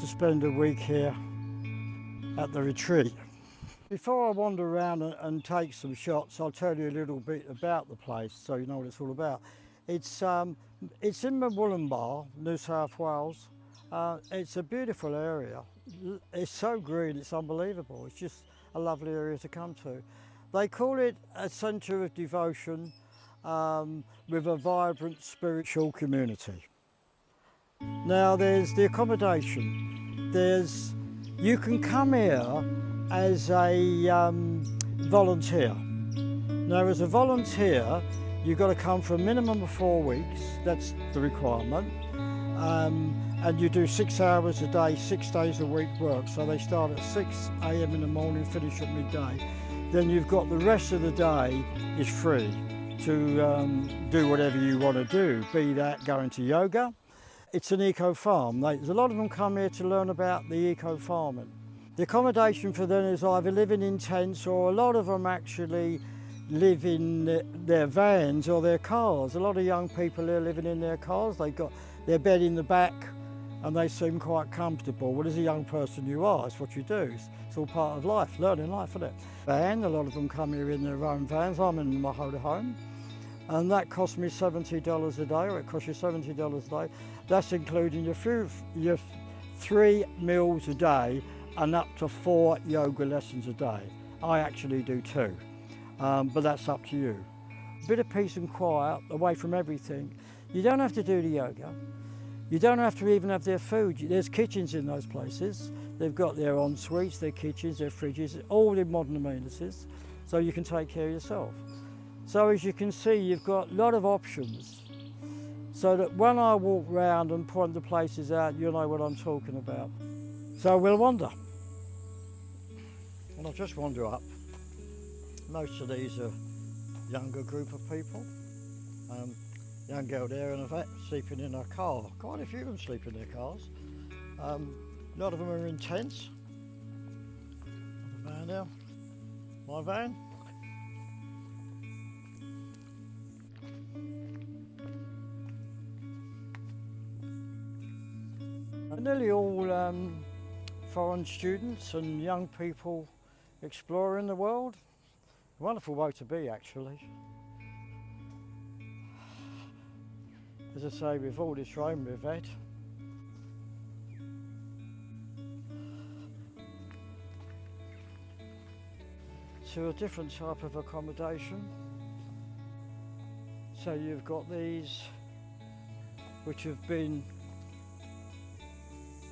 to spend a week here at the retreat. Before I wander around and take some shots, I'll tell you a little bit about the place so you know what it's all about. It's in Murwillumbah, New South Wales. It's a beautiful area. It's so green, it's unbelievable. It's just a lovely area to come to. They call it a centre of devotion with a vibrant spiritual community. Now there's the accommodation. You can come here as a volunteer. Now as a volunteer, you've got to come for a minimum of 4 weeks, that's the requirement. And you do 6 hours a day, 6 days a week work. So they start at 6 a.m. in the morning, finish at midday. Then you've got the rest of the day is free to do whatever you want to do, be that going to yoga. It's an eco-farm. There's a lot of them come here to learn about the eco-farming. The accommodation for them is either living in tents, or a lot of them actually live in their vans or their cars. A lot of young people here living in their cars. They've got their bed in the back and they seem quite comfortable. Well, as a young person you are, it's what you do. It's all part of life, learning life, isn't it? Van, a lot of them come here in their own vans. I'm in my motorhome. And that cost me $70 a day, or it costs you $70 a day. That's including your 3 meals a day and up to 4 yoga lessons a day. I actually do 2, but that's up to you. A bit of peace and quiet, away from everything. You don't have to do the yoga. You don't have to even have their food. There's kitchens in those places. They've got their en-suites, their kitchens, their fridges, all the modern amenities, so you can take care of yourself. So as you can see, you've got a lot of options, so that when I walk around and point the places out, you'll know what I'm talking about. So we'll wander. And I'll just wander up. Most of these are younger group of people. Young girl there in a vet sleeping in her car. Quite a few of them sleep in their cars. A lot of them are in tents. The van there, my van. Nearly all foreign students and young people exploring the world. A wonderful way to be, actually. As I say, with all this rain we've had, to a different type of accommodation. So you've got these which have been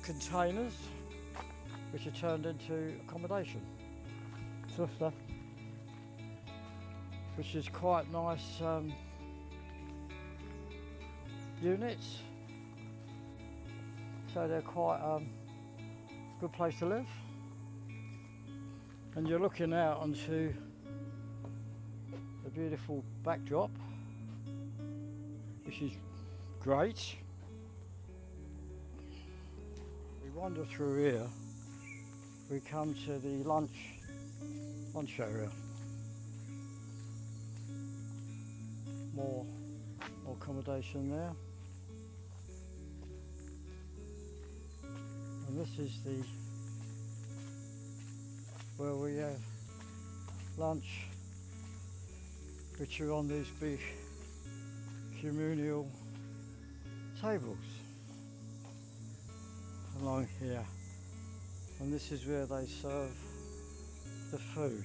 containers which are turned into accommodation. Sort of stuff, which is quite nice units. So they're quite a good place to live. And you're looking out onto a beautiful backdrop, which is great. We wander through here, we come to the lunch area. More accommodation there. And this is where we have lunch, which are on these big communal tables along here, and this is where they serve the food.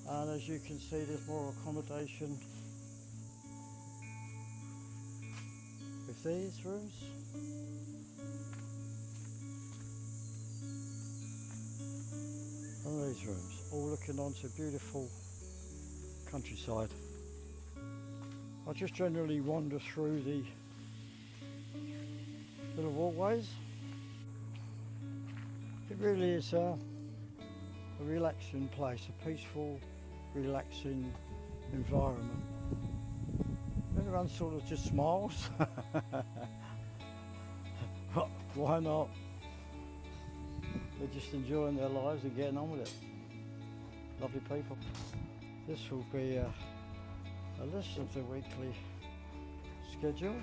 And as you can see, there's more accommodation with these rooms. And these rooms, all looking onto beautiful countryside. I just generally wander through the little walkways. It really is a relaxing place, a peaceful, relaxing environment. Everyone sort of just smiles. Why not? They're just enjoying their lives and getting on with it. Lovely people. This will be a list of the weekly schedule.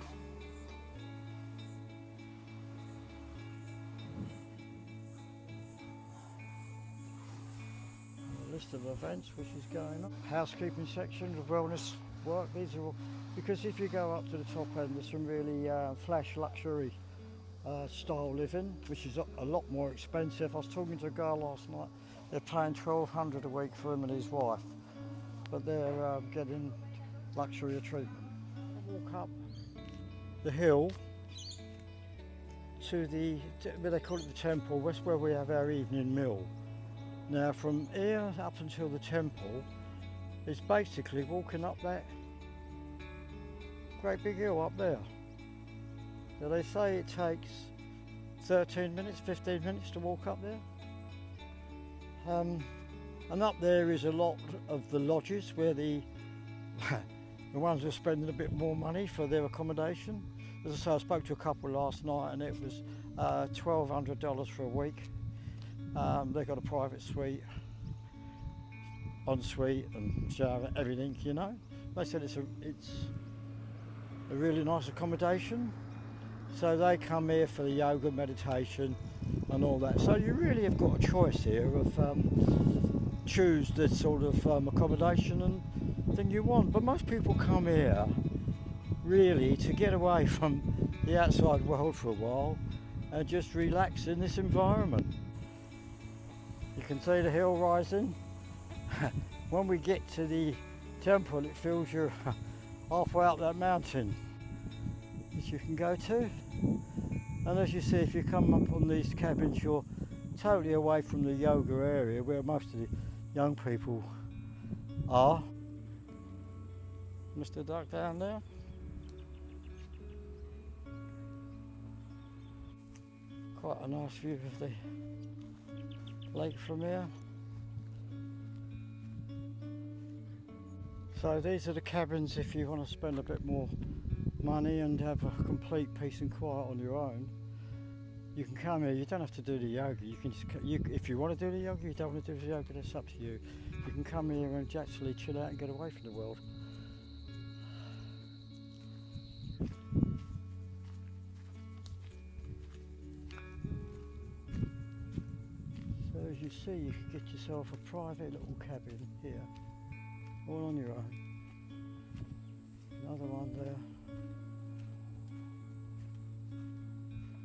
list of events which is going on. Housekeeping section, the wellness work, these are all, because if you go up to the top end, there's some really flash luxury style living, which is a lot more expensive. I was talking to a girl last night, they're paying $1,200 a week for him and his wife, but they're getting luxury treatment. I walk up the hill to they call it the temple, that's where we have our evening meal. Now from here up until the temple, it's basically walking up that great big hill up there. Now they say it takes 13 minutes, 15 minutes to walk up there. And up there is a lot of the lodges where the ones who are spending a bit more money for their accommodation. As I say, I spoke to a couple last night and it was $1,200 for a week. They've got a private suite, ensuite and shower, everything, you know. They said it's a really nice accommodation. So they come here for the yoga, meditation and all that. So you really have got a choice here of choose the sort of accommodation and thing you want. But most people come here really to get away from the outside world for a while and just relax in this environment. You can see the hill rising. When we get to the temple, it feels you're halfway up that mountain, which you can go to. And as you see, if you come up on these cabins, you're totally away from the yoga area where most of the young people are. Mr. Duck down there. Quite a nice view of the lake from here. So these are the cabins if you want to spend a bit more money and have a complete peace and quiet on your own. You can come here, you don't have to do the yoga. You can just, if you want to do the yoga, you don't want to do the yoga, that's up to you. You can come here and actually chill out and get away from the world. So as you see, you can get yourself a private little cabin here, all on your own. Another one there.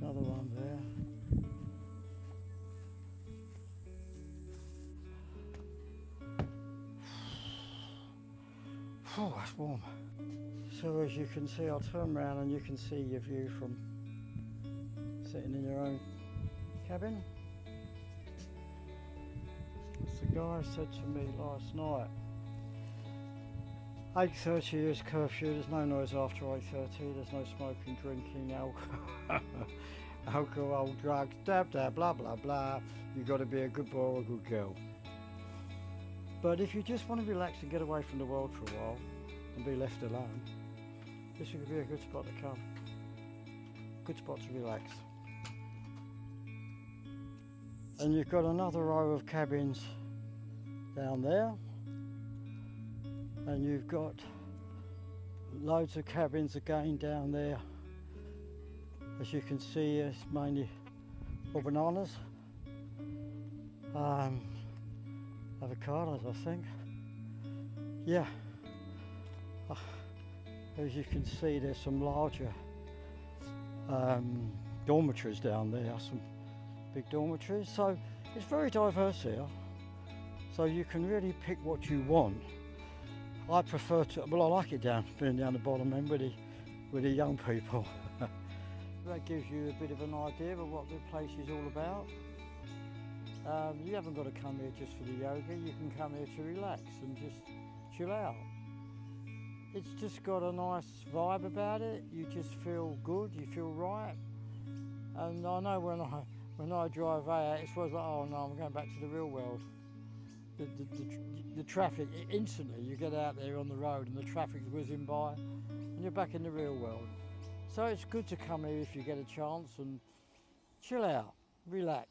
Another one there. Oh, that's warm. So as you can see, I'll turn around and you can see your view from sitting in your own cabin. As the guy said to me last night, 8:30 is curfew, there's no noise after 8:30, there's no smoking, drinking, alcohol, drugs, blah blah blah. You've got to be a good boy or a good girl. But if you just want to relax and get away from the world for a while and be left alone, this would be a good spot to come. Good spot to relax. And you've got another row of cabins down there. And you've got loads of cabins again down there. As you can see, it's mainly all bananas, avocados, I think. Yeah. As you can see, there's some larger dormitories down there, some big dormitories. So it's very diverse here. So you can really pick what you want. I prefer to, well, I like it being down the bottom end with the young people. That gives you a bit of an idea of what the place is all about. You haven't got to come here just for the yoga, you can come here to relax and just chill out. It's just got a nice vibe about it, you just feel good, you feel right. And I know when I drive out, it's always like, oh no, I'm going back to the real world. The traffic, instantly you get out there on the road and the traffic's whizzing by and you're back in the real world. So it's good to come here if you get a chance and chill out, relax.